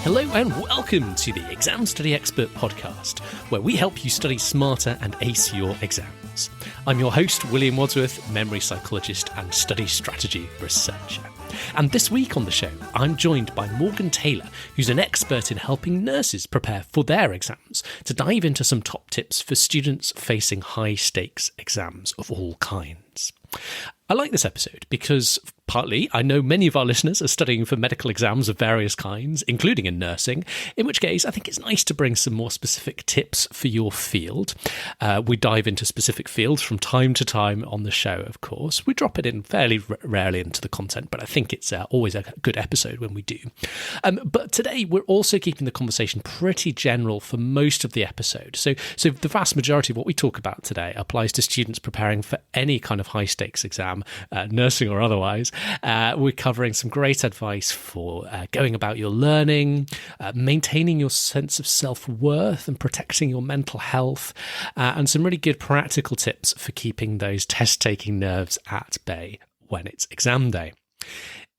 Hello and welcome to the Exam Study Expert podcast, where we help you study smarter and ace your exams. I'm your host, William Wadsworth, memory psychologist and study strategy researcher. And this week on the show, I'm joined by Morgan Taylor, who's an expert in helping nurses prepare for their exams, to dive into some top tips for students facing high-stakes exams of all kinds. I like this episode because, partly, I know many of our listeners are studying for medical exams of various kinds, including in nursing, in which case I think it's nice to bring some more specific tips for your field. We dive into specific fields from time to time on the show, of course. We drop it in fairly rarely into the content, but I think it's always a good episode when we do. But today, we're also keeping the conversation pretty general for most of the episode. So the vast majority of what we talk about today applies to students preparing for any kind of high-stakes exam, nursing or otherwise. We're covering some great advice for going about your learning, maintaining your sense of self-worth and protecting your mental health, and some really good practical tips for keeping those test-taking nerves at bay when it's exam day.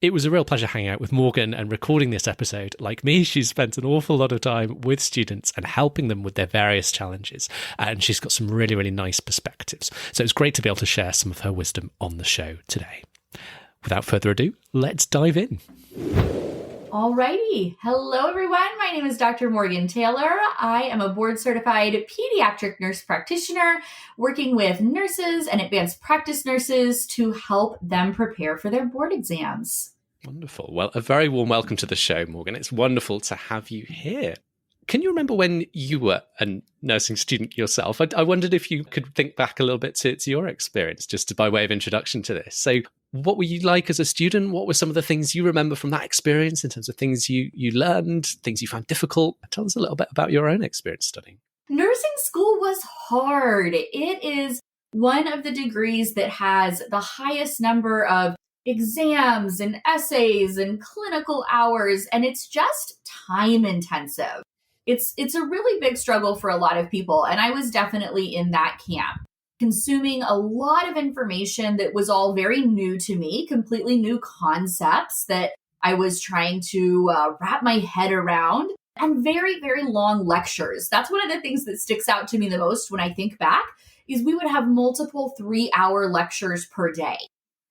It was a real pleasure hanging out with Morgan and recording this episode. Like me, she's spent an awful lot of time with students and helping them with their various challenges. And she's got some really, really nice perspectives. So it's great to be able to share some of her wisdom on the show today. Without further ado, let's dive in. Alrighty. Hello, everyone. My name is Dr. Morgan Taylor. I am a board-certified pediatric nurse practitioner working with nurses and advanced practice nurses to help them prepare for their board exams. Wonderful. Well, a very warm welcome to the show, Morgan. It's wonderful to have you here. Can you remember when you were a nursing student yourself? I wondered if you could think back a little bit to your experience, just by way of introduction to this. So what were you like as a student? What were some of the things you remember from that experience in terms of things you learned, things you found difficult? Tell us a little bit about your own experience studying. Nursing school was hard. It is one of the degrees that has the highest number of exams and essays and clinical hours, and it's just time intensive. It's a really big struggle for a lot of people, and I was definitely in that camp, consuming a lot of information that was all very new to me, completely new concepts that I was trying to wrap my head around, and very, very long lectures. That's one of the things that sticks out to me the most when I think back, is we would have multiple 3-hour lectures per day.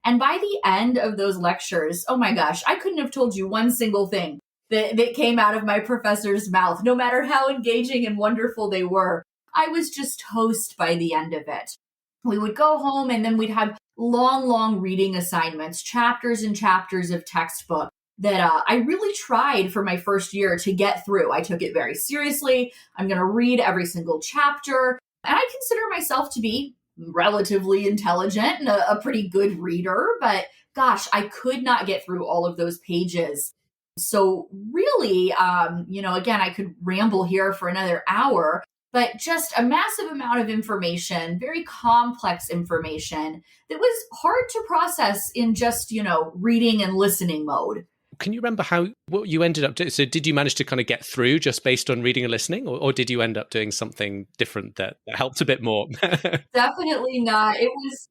And by the end of those lectures, oh my gosh, I couldn't have told you one single thing that came out of my professor's mouth, no matter how engaging and wonderful they were. I was just toast by the end of it. We would go home and then we'd have long reading assignments, chapters and chapters of textbook that I really tried for my first year to get through. I took it very seriously. I'm going to read every single chapter. And I consider myself to be relatively intelligent and a pretty good reader, but gosh, I could not get through all of those pages. So really, again, I could ramble here for another hour, but just a massive amount of information, very complex information that was hard to process in just, reading and listening mode. Can you remember what you ended up doing? So did you manage to kind of get through just based on reading and listening, or did you end up doing something different that helped a bit more? Definitely not. It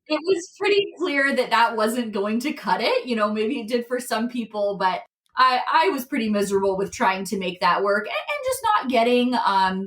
was pretty clear that wasn't going to cut it. Maybe it did for some people, but I was pretty miserable with trying to make that work and just not getting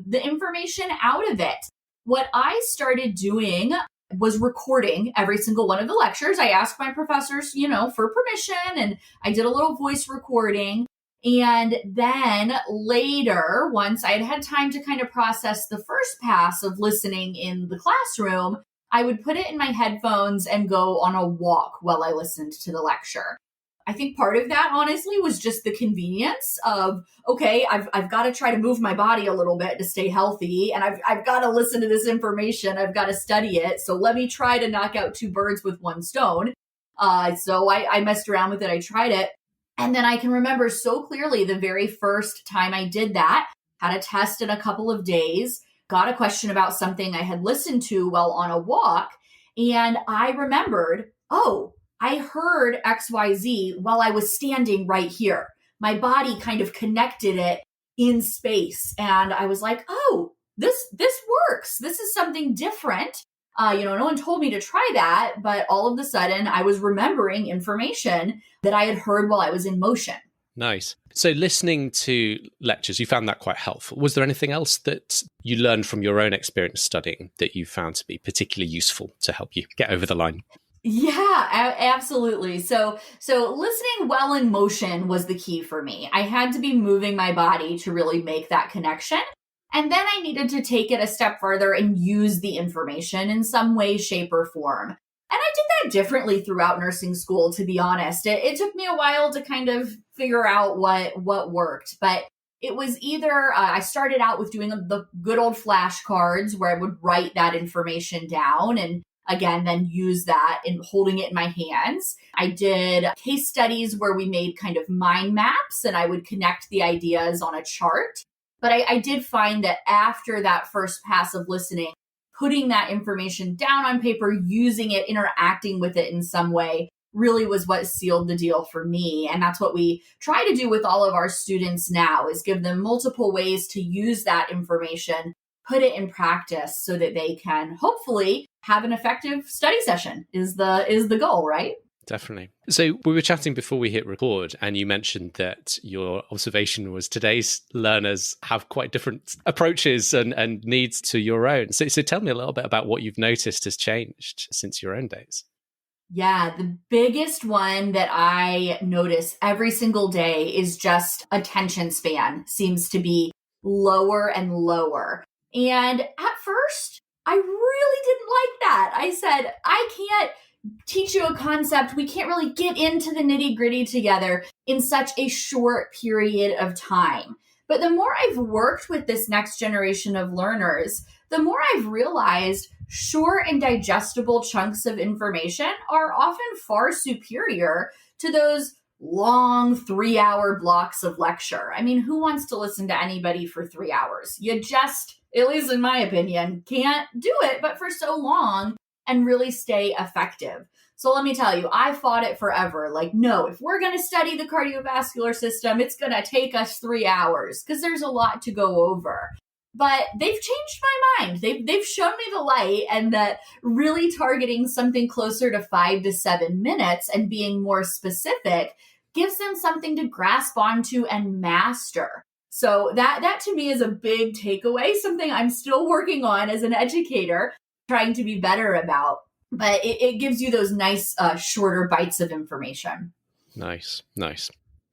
the information out of it. What I started doing was recording every single one of the lectures. I asked my professors, for permission, and I did a little voice recording. And then later, once I had time to kind of process the first pass of listening in the classroom, I would put it in my headphones and go on a walk while I listened to the lecture. I think part of that, honestly, was just the convenience of, okay, I've got to try to move my body a little bit to stay healthy, and I've got to listen to this information. I've got to study it. So let me try to knock out 2 birds with 1 stone. So I messed around with it. I tried it. And then I can remember so clearly the very first time I did that, had a test in a couple of days, got a question about something I had listened to while on a walk, and I remembered, I heard XYZ while I was standing right here. My body kind of connected it in space. And I was like, this works. This is something different. No one told me to try that, but all of a sudden I was remembering information that I had heard while I was in motion. Nice. So listening to lectures, you found that quite helpful. Was there anything else that you learned from your own experience studying that you found to be particularly useful to help you get over the line? Yeah, absolutely. So listening well in motion was the key for me. I had to be moving my body to really make that connection. And then I needed to take it a step further and use the information in some way, shape, or form. And I did that differently throughout nursing school, to be honest. It took me a while to kind of figure out what worked, but it was either I started out with doing the good old flashcards where I would write that information down and again, then use that in holding it in my hands. I did case studies where we made kind of mind maps and I would connect the ideas on a chart. But I did find that after that first pass of listening, putting that information down on paper, using it, interacting with it in some way really was what sealed the deal for me. And that's what we try to do with all of our students now is give them multiple ways to use that information, put it in practice so that they can hopefully have an effective study session is the goal, right? Definitely. So we were chatting before we hit record, and you mentioned that your observation was today's learners have quite different approaches and needs to your own. So tell me a little bit about what you've noticed has changed since your own days. Yeah, the biggest one that I notice every single day is just attention span seems to be lower and lower. And at first, I really didn't like that. I said, I can't teach you a concept. We can't really get into the nitty gritty together in such a short period of time. But the more I've worked with this next generation of learners, the more I've realized short and digestible chunks of information are often far superior to those long 3-hour blocks of lecture. I mean, who wants to listen to anybody for 3 hours? You just, at least in my opinion, can't do it, but for so long and really stay effective. So let me tell you, I fought it forever. Like, no, if we're going to study the cardiovascular system, it's going to take us 3 hours because there's a lot to go over. But they've changed my mind. They've shown me the light and that really targeting something closer to 5 to 7 minutes and being more specific gives them something to grasp onto and master. So that to me is a big takeaway, something I'm still working on as an educator, trying to be better about. But it gives you those nice shorter bites of information. Nice.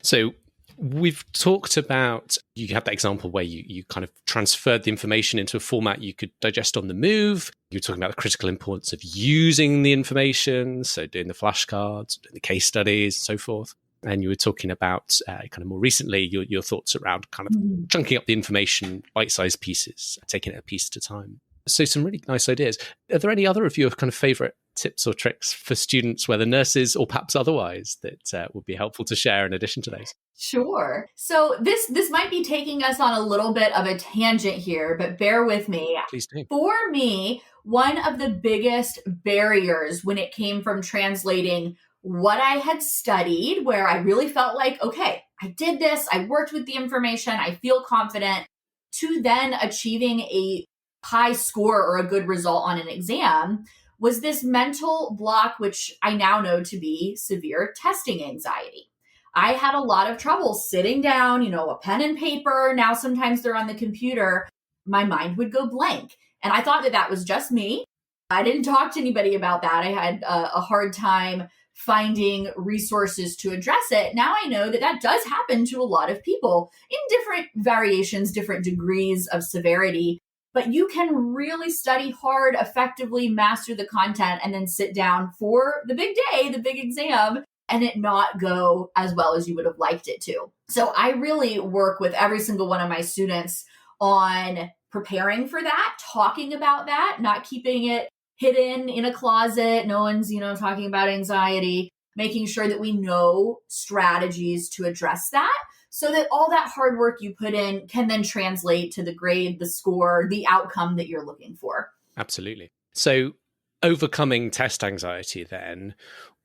So we've talked about, you had that example where you kind of transferred the information into a format you could digest on the move. You're talking about the critical importance of using the information, so doing the flashcards, doing the case studies, and so forth. And you were talking about kind of more recently your thoughts around kind of chunking up the information, bite-sized pieces, taking it a piece at a time. So some really nice ideas. Are there any other of your kind of favorite tips or tricks for students, whether nurses or perhaps otherwise, that would be helpful to share in addition to those? Sure. So this might be taking us on a little bit of a tangent here, but bear with me. Please do. For me, one of the biggest barriers when it came from translating what I had studied, where I really felt like, okay, I did this, I worked with the information, I feel confident, to then achieving a high score or a good result on an exam, was this mental block, which I now know to be severe testing anxiety. I had a lot of trouble sitting down, a pen and paper. Now sometimes they're on the computer. My mind would go blank. And I thought that was just me. I didn't talk to anybody about that. I had a hard time finding resources to address it. Now I know that does happen to a lot of people in different variations, different degrees of severity. But you can really study hard, effectively master the content, and then sit down for the big day, the big exam, and it not go as well as you would have liked it to. So I really work with every single one of my students on preparing for that, talking about that, not keeping it hidden in a closet. No one's, talking about anxiety, making sure that we know strategies to address that, so that all that hard work you put in can then translate to the grade, the score, the outcome that you're looking for. Absolutely. So overcoming test anxiety then,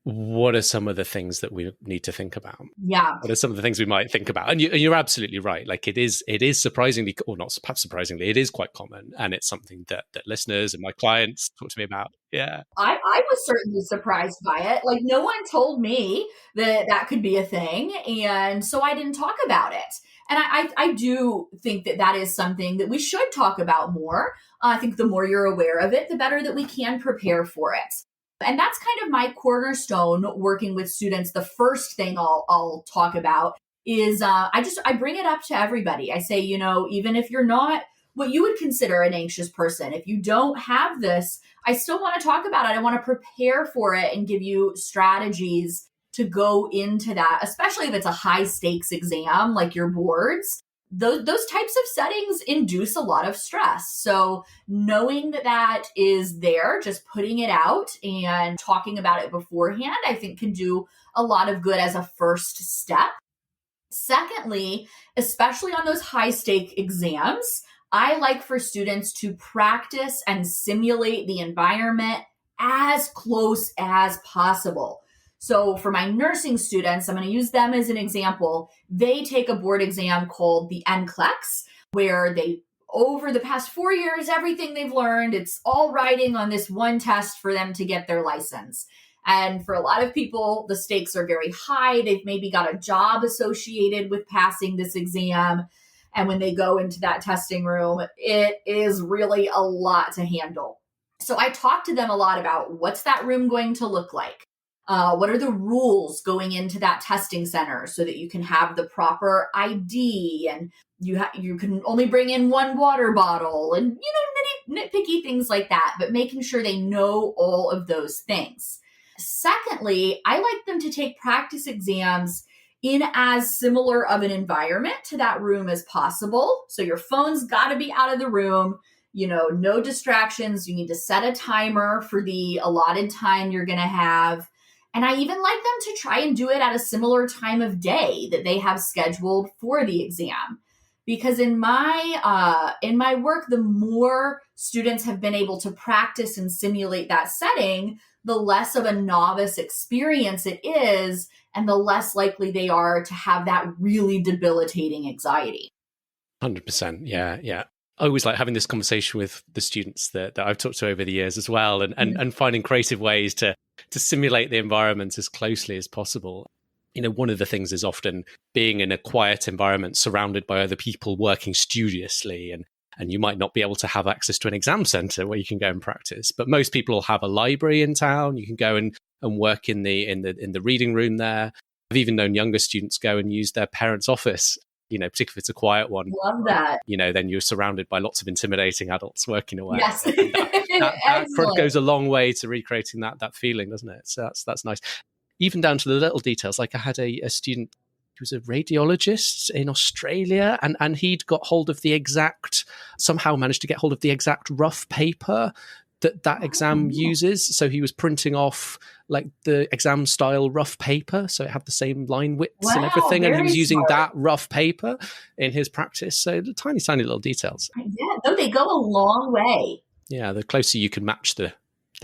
what are some of the things that we need to think about? Yeah. What are some of the things we might think about? And you're absolutely right. Like it is surprisingly, or not perhaps surprisingly, it is quite common. And it's something that listeners and my clients talk to me about. Yeah. I was certainly surprised by it. Like, no one told me that that could be a thing. And so I didn't talk about it. And I do think that that is something that we should talk about more. I think the more you're aware of it, the better that we can prepare for it. And that's kind of my cornerstone working with students. The first thing I'll talk about is I bring it up to everybody. I say, even if you're not what you would consider an anxious person, if you don't have this, I still want to talk about it. I want to prepare for it and give you strategies to go into that, especially if it's a high stakes exam like your boards. Those types of settings induce a lot of stress. So knowing that that is there, just putting it out and talking about it beforehand, I think can do a lot of good as a first step. Secondly, especially on those high stake exams, I like for students to practice and simulate the environment as close as possible. So for my nursing students, I'm going to use them as an example. They take a board exam called the NCLEX, where they, over the past 4 years, everything they've learned, it's all riding on this one test for them to get their license. And for a lot of people, the stakes are very high. They've maybe got a job associated with passing this exam. And when they go into that testing room, it is really a lot to handle. So I talk to them a lot about what's that room going to look like? What are the rules going into that testing center so that you can have the proper ID and you can only bring in one water bottle and, nitpicky things like that, but making sure they know all of those things. Secondly, I like them to take practice exams in as similar of an environment to that room as possible. So your phone's got to be out of the room, no distractions. You need to set a timer for the allotted time you're going to have. And I even like them to try and do it at a similar time of day that they have scheduled for the exam. Because in my work, the more students have been able to practice and simulate that setting, the less of a novice experience it is, and the less likely they are to have that really debilitating anxiety. 100%. Yeah. I always like having this conversation with the students that I've talked to over the years as well, and finding creative ways to simulate the environment as closely as possible. One of the things is often being in a quiet environment surrounded by other people working studiously, and you might not be able to have access to an exam center where you can go and practice. But most people have a library in town. You can go and work in the reading room there. I've even known younger students go and use their parents' office, particularly if it's a quiet one. Love that. Then you're surrounded by lots of intimidating adults working away. Yes. That goes a long way to recreating that feeling, doesn't it? So that's nice. Even down to the little details. Like I had a student who was a radiologist in Australia, and he'd somehow managed to get hold of the exact rough paper that exam uses. So he was printing off like the exam style rough paper. So it had the same line widths and everything. And he was using that rough paper in his practice. So the tiny little details. Yeah, though they go a long way. Yeah, the closer you can match the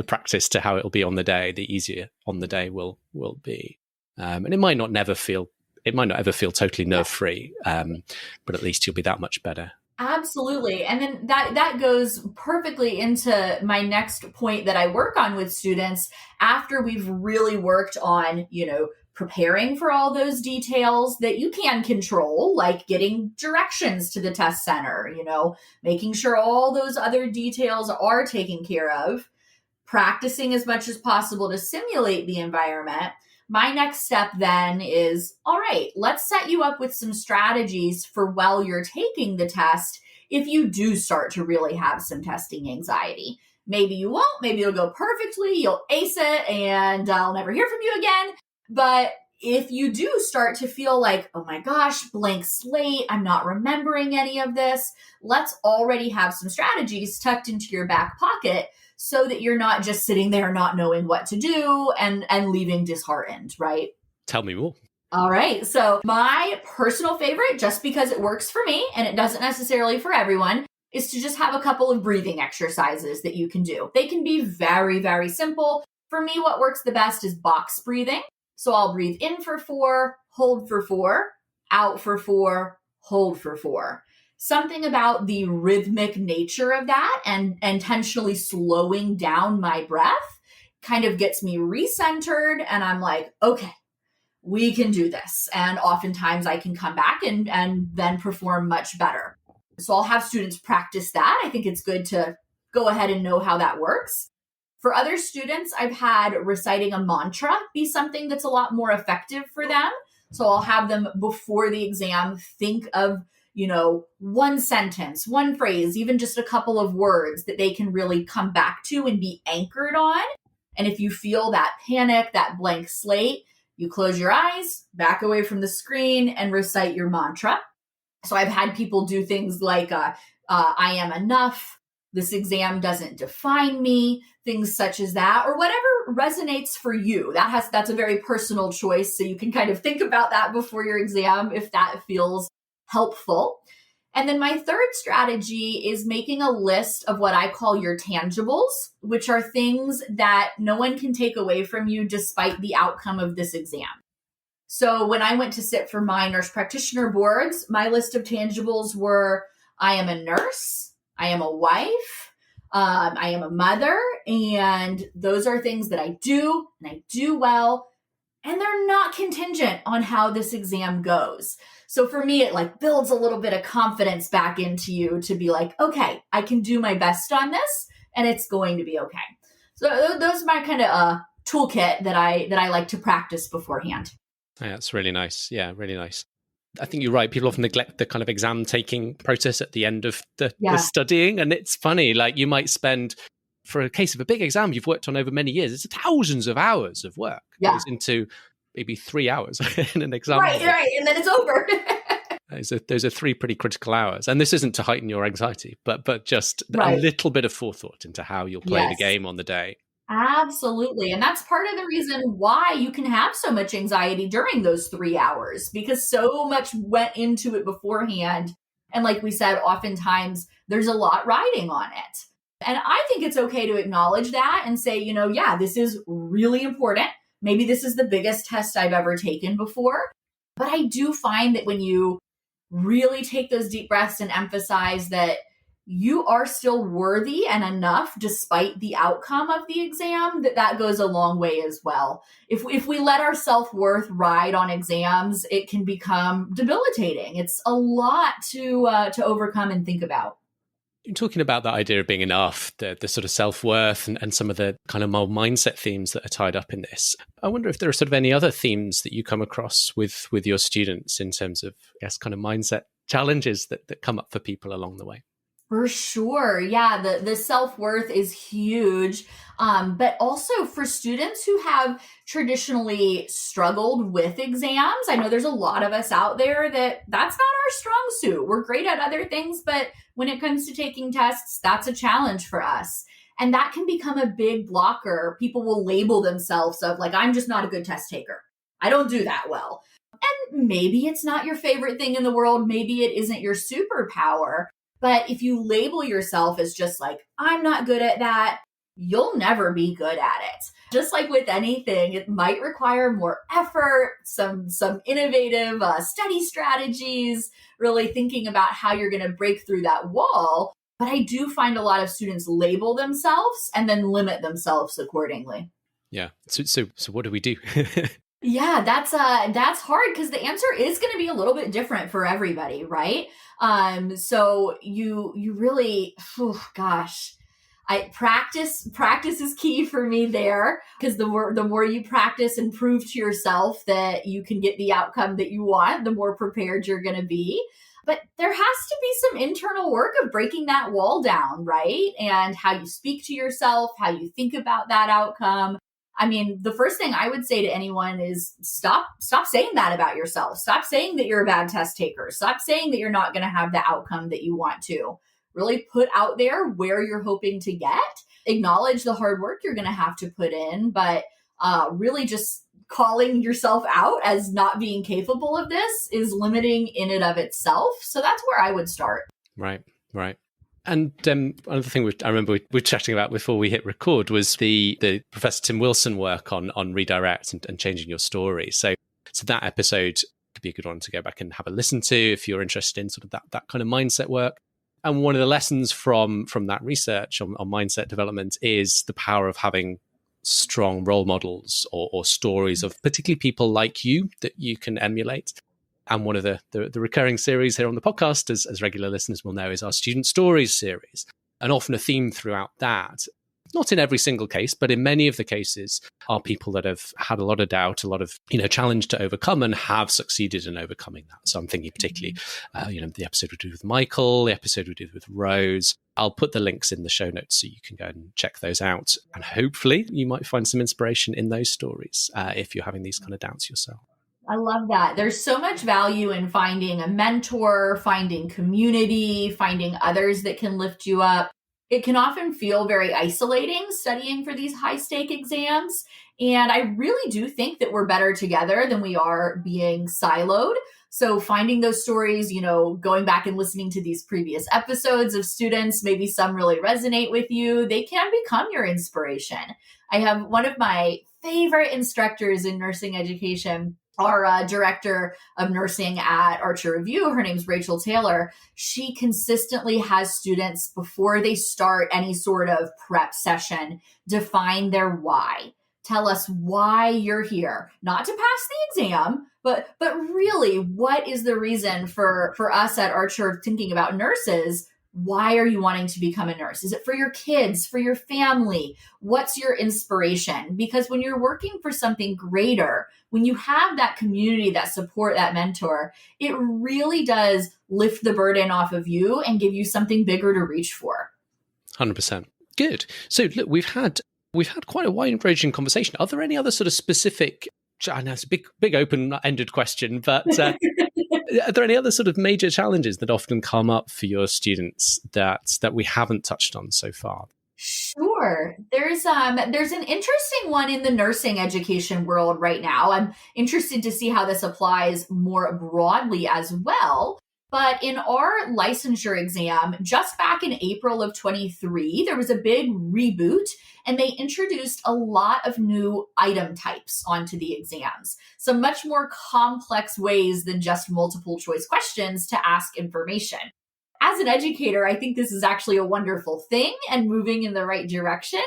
practice to how it'll be on the day, the easier on the day will be. And it might not ever feel totally nerve-free, but at least you'll be that much better. Absolutely. And then that goes perfectly into my next point that I work on with students after we've really worked on, preparing for all those details that you can control, like getting directions to the test center, making sure all those other details are taken care of, practicing as much as possible to simulate the environment. My next step then is, all right, let's set you up with some strategies for while you're taking the test if you do start to really have some testing anxiety. Maybe you won't, maybe it'll go perfectly, you'll ace it, and I'll never hear from you again. But if you do start to feel like, oh my gosh, blank slate, I'm not remembering any of this, let's already have some strategies tucked into your back pocket so that you're not just sitting there not knowing what to do and leaving disheartened, right? Tell me more. All right. So my personal favorite, just because it works for me and it doesn't necessarily for everyone, is to just have a couple of breathing exercises that you can do. They can be very, very simple. For me, what works the best is box breathing. So I'll breathe in for 4, hold for 4, out for 4, hold for 4. Something about the rhythmic nature of that and intentionally slowing down my breath kind of gets me recentered. And I'm like, okay, we can do this. And oftentimes I can come back and then perform much better. So I'll have students practice that. I think it's good to go ahead and know how that works. For other students, I've had reciting a mantra be something that's a lot more effective for them. So I'll have them before the exam think of, one sentence, one phrase, even just a couple of words that they can really come back to and be anchored on. And if you feel that panic, that blank slate, you close your eyes, back away from the screen, and recite your mantra. So I've had people do things like, I am enough, this exam doesn't define me, things such as that, or whatever resonates for you. That's a very personal choice. So you can kind of think about that before your exam if that feels helpful. And then my third strategy is making a list of what I call your tangibles, which are things that no one can take away from you despite the outcome of this exam. So when I went to sit for my nurse practitioner boards, my list of tangibles were, I am a nurse, I am a wife, I am a mother, and those are things that I do and I do well, and they're not contingent on how this exam goes. So for me, it builds a little bit of confidence back into you to be like, okay, I can do my best on this and it's going to be okay. So those are my kind of toolkit that I like to practice beforehand. Yeah, that's really nice. Yeah, really nice. I think you're right. People often neglect the kind of exam taking process at the end of the studying. And it's funny, you might spend, for a case of a big exam you've worked on over many years, it's thousands of hours of work goes into maybe 3 hours in an exam. Right. And then it's over. Those are 3 pretty critical hours. And this isn't to heighten your anxiety, but just a little bit of forethought into how you'll play the game on the day. Absolutely. And that's part of the reason why you can have so much anxiety during those 3 hours, because so much went into it beforehand. And like we said, oftentimes there's a lot riding on it. And I think it's okay to acknowledge that and say, this is really important. Maybe this is the biggest test I've ever taken before. But I do find that when you really take those deep breaths and emphasize that you are still worthy and enough despite the outcome of the exam, that goes a long way as well. If we let our self-worth ride on exams, it can become debilitating. It's a lot to overcome and think about. You're talking about that idea of being enough, the sort of self-worth and some of the kind of more mindset themes that are tied up in this. I wonder if there are sort of any other themes that you come across with your students in terms of, kind of mindset challenges that come up for people along the way. For sure. Yeah, the self-worth is huge. But also for students who have traditionally struggled with exams, I know there's a lot of us out there that's not our strong suit. We're great at other things, but when it comes to taking tests, that's a challenge for us. And that can become a big blocker. People will label themselves of I'm just not a good test taker. I don't do that well. And maybe it's not your favorite thing in the world. Maybe it isn't your superpower. But if you label yourself as just I'm not good at that, you'll never be good at it. Just like with anything, it might require more effort, some innovative study strategies, really thinking about how you're going to break through that wall. But I do find a lot of students label themselves and then limit themselves accordingly. Yeah. So what do we do? Yeah, that's hard because the answer is going to be a little bit different for everybody, right? So you really, practice is key for me there, because the more you practice and prove to yourself that you can get the outcome that you want, the more prepared you're going to be. But there has to be some internal work of breaking that wall down, right? And how you speak to yourself, how you think about that outcome. I mean, the first thing I would say to anyone is stop saying that about yourself. Stop saying that you're a bad test taker. Stop saying that you're not going to have the outcome that you want to. Really put out there where you're hoping to get. Acknowledge the hard work you're going to have to put in, but really just calling yourself out as not being capable of this is limiting in and of itself. So that's where I would start. Right. And another thing I remember we were chatting about before we hit record was the Professor Tim Wilson work on redirect and changing your story. So that episode could be a good one to go back and have a listen to if you're interested in sort of that kind of mindset work. And one of the lessons from that research on mindset development is the power of having strong role models or stories of particularly people like you that you can emulate. And one of the recurring series here on the podcast, as regular listeners will know, is our Student Stories series. And often a theme throughout that, not in every single case, but in many of the cases, are people that have had a lot of doubt, a lot of challenge to overcome, and have succeeded in overcoming that. So I'm thinking particularly, the episode we did with Michael, the episode we did with Rose. I'll put the links in the show notes so you can go and check those out. And hopefully you might find some inspiration in those stories if you're having these kind of doubts yourself. I love that. There's so much value in finding a mentor, finding community, finding others that can lift you up. It can often feel very isolating studying for these high stake exams. And I really do think that we're better together than we are being siloed. So finding those stories, going back and listening to these previous episodes of students, maybe some really resonate with you, they can become your inspiration. I have one of my favorite instructors in nursing education, our director of nursing at Archer Review. Her name's Rachel Taylor. She consistently has students, before they start any sort of prep session, define their why. Tell us why you're here, not to pass the exam, but really, what is the reason for us at Archer thinking about nurses? Why are you wanting to become a nurse? Is it for your kids, for your family? What's your inspiration? Because when you're working for something greater, when you have that community, that support, that mentor, it really does lift the burden off of you and give you something bigger to reach for. 100%. Good. So look, we've had quite a wide-ranging conversation. Are there any other sort of specific, I know it's a big open-ended question, but are there any other sort of major challenges that often come up for your students that we haven't touched on so far? Sure. There's an interesting one in the nursing education world right now. I'm interested to see how this applies more broadly as well. But in our licensure exam, just back in April of 23, there was a big reboot, and they introduced a lot of new item types onto the exams. Some much more complex ways than just multiple choice questions to ask information. As an educator, I think this is actually a wonderful thing and moving in the right direction.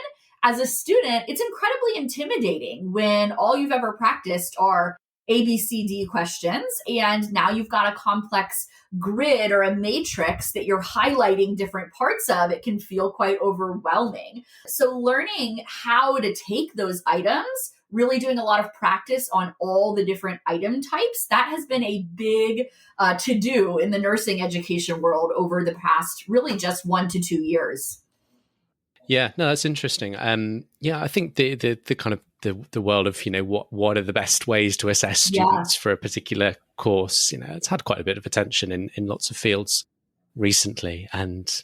As a student, it's incredibly intimidating when all you've ever practiced are A, B, C, D questions, and now you've got a complex grid or a matrix that you're highlighting different parts of. It can feel quite overwhelming. So learning how to take those items, really doing a lot of practice on all the different item types, that has been a big to-do in the nursing education world over the past really just 1 to 2 years. Yeah, no, that's interesting. I think the kind of the world of what are the best ways to assess students for a particular course, it's had quite a bit of attention in lots of fields recently. And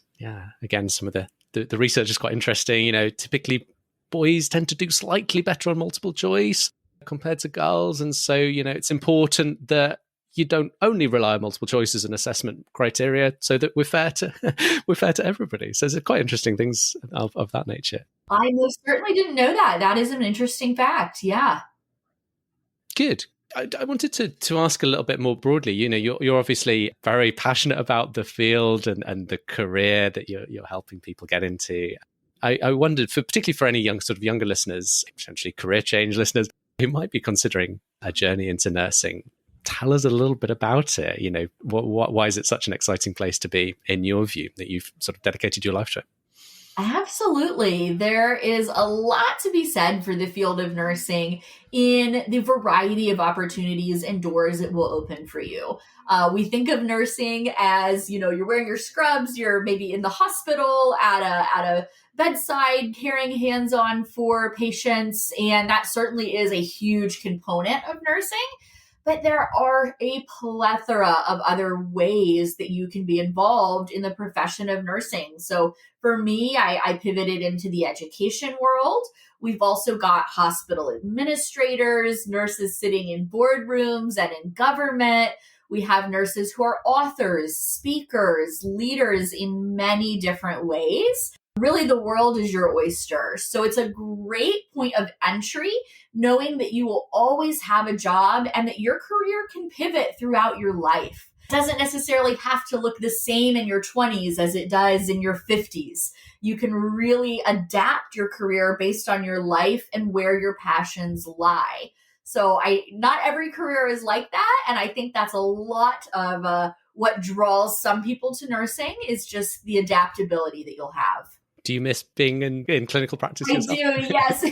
again, some of the research is quite interesting. Typically boys tend to do slightly better on multiple choice compared to girls, and so it's important that you don't only rely on multiple choice as an assessment criteria, so that we're fair to everybody. So there's quite interesting things of that nature. I most certainly didn't know that. That is an interesting fact. Yeah. Good. I wanted to ask a little bit more broadly. You're obviously very passionate about the field and the career that you're helping people get into. I wondered, particularly for any younger listeners, potentially career change listeners who might be considering a journey into nursing, tell us a little bit about it. Why is it such an exciting place to be, in your view, that you've sort of dedicated your life to it? Absolutely. There is a lot to be said for the field of nursing in the variety of opportunities and doors it will open for you. We think of nursing as, you're wearing your scrubs, you're maybe in the hospital at a bedside, caring hands-on for patients, and that certainly is a huge component of nursing. But there are a plethora of other ways that you can be involved in the profession of nursing. So for me, I pivoted into the education world. We've also got hospital administrators, nurses sitting in boardrooms and in government. We have nurses who are authors, speakers, leaders in many different ways. Really, the world is your oyster. So it's a great point of entry, knowing that you will always have a job and that your career can pivot throughout your life. It doesn't necessarily have to look the same in your 20s as it does in your 50s. You can really adapt your career based on your life and where your passions lie. So not every career is like that. And I think that's a lot of what draws some people to nursing is just the adaptability that you'll have. Do you miss being in clinical practice yourself? I do, yes.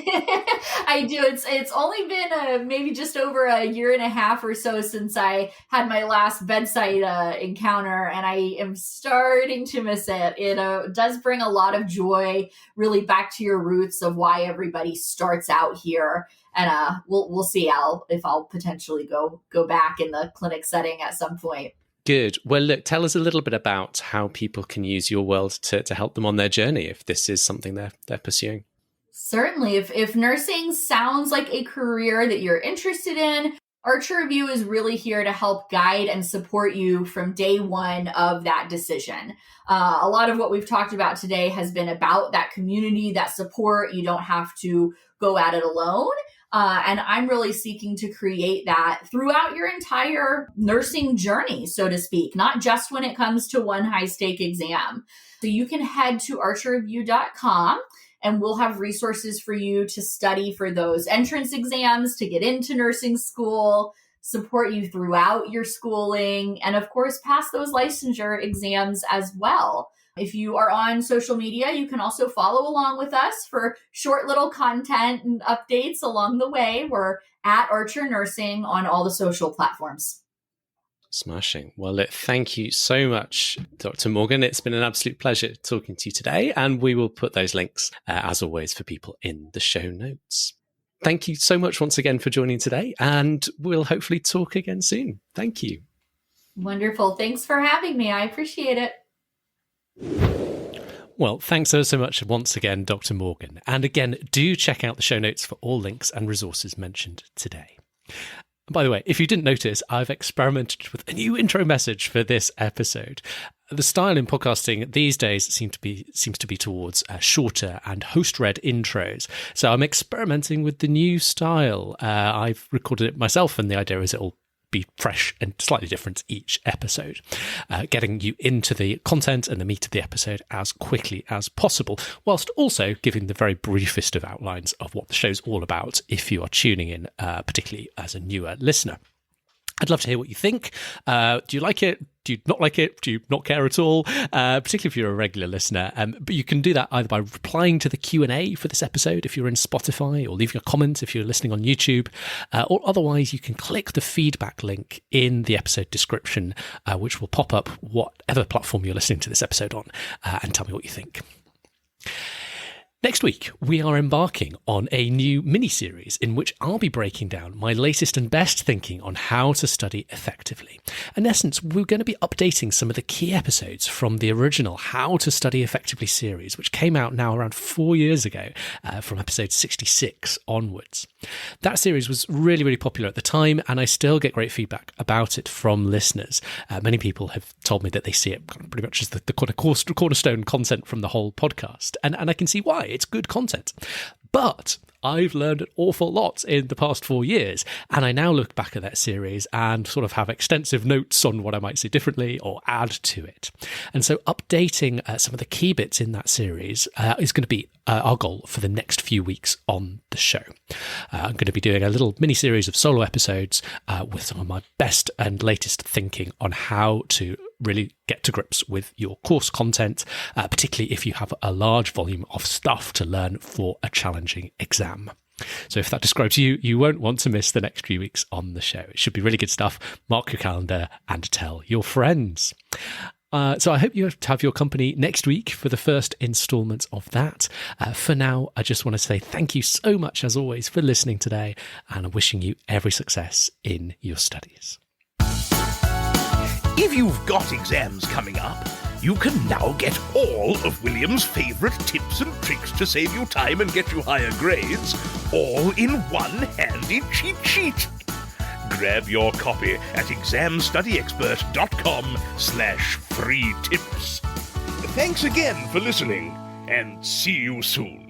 I do. It's only been maybe just over a year and a half or so since I had my last bedside encounter, and I am starting to miss it. It does bring a lot of joy, really back to your roots of why everybody starts out here. And we'll see if I'll potentially go back in the clinic setting at some point. Good. Well, look, tell us a little bit about how people can use your world to help them on their journey if this is something they're pursuing. Certainly. If nursing sounds like a career that you're interested in, Archer Review is really here to help guide and support you from day one of that decision. A lot of what we've talked about today has been about that community, that support. You don't have to go at it alone. And I'm really seeking to create that throughout your entire nursing journey, so to speak, not just when it comes to one high-stake exam. So you can head to archerreview.com and we'll have resources for you to study for those entrance exams, to get into nursing school, support you throughout your schooling, and of course, pass those licensure exams as well. If you are on social media, you can also follow along with us for short little content and updates along the way. We're at Archer Nursing on all the social platforms. Smashing. Well, thank you so much, Dr. Morgan. It's been an absolute pleasure talking to you today, and we will put those links, as always, for people in the show notes. Thank you so much once again for joining today, and we'll hopefully talk again soon. Thank you. Wonderful. Thanks for having me. I appreciate it. Well, thanks so much once again, Dr. Morgan. And again, do check out the show notes for all links and resources mentioned today. By the way, if you didn't notice, I've experimented with a new intro message for this episode. The style in podcasting these days seems to be towards shorter and host-read intros. So I'm experimenting with the new style. I've recorded it myself, and the idea is it'll be fresh and slightly different each episode, getting you into the content and the meat of the episode as quickly as possible, whilst also giving the very briefest of outlines of what the show's all about if you are tuning in, particularly as a newer listener. I'd love to hear what you think. Do you like it? Do you not like it? Do you not care at all? Particularly if you're a regular listener. But you can do that either by replying to the Q&A for this episode if you're in Spotify, or leaving a comment if you're listening on YouTube. Or otherwise, you can click the feedback link in the episode description, which will pop up whatever platform you're listening to this episode on, and tell me what you think. Next week, we are embarking on a new mini-series in which I'll be breaking down my latest and best thinking on how to study effectively. In essence, we're going to be updating some of the key episodes from the original How to Study Effectively series, which came out now around 4 years ago, from episode 66 onwards. That series was really, really popular at the time, and I still get great feedback about it from listeners. Many people have told me that they see it pretty much as the kind of cornerstone content from the whole podcast, and I can see why. It's good content. But I've learned an awful lot in the past 4 years, and I now look back at that series and sort of have extensive notes on what I might say differently or add to it. And so updating some of the key bits in that series is going to be our goal for the next few weeks on the show. I'm going to be doing a little mini-series of solo episodes with some of my best and latest thinking on how to really get to grips with your course content, particularly if you have a large volume of stuff to learn for a challenging exam. So if that describes you, you won't want to miss the next few weeks on the show. It should be really good stuff. Mark your calendar and tell your friends. So I hope you have your company next week for the first instalment of that. For now, I just want to say thank you so much, as always, for listening today, and I'm wishing you every success in your studies. If you've got exams coming up, you can now get all of William's favourite tips and tricks to save you time and get you higher grades, all in one handy cheat sheet. Grab your copy at examstudyexpert.com/free tips. Thanks again for listening, and see you soon.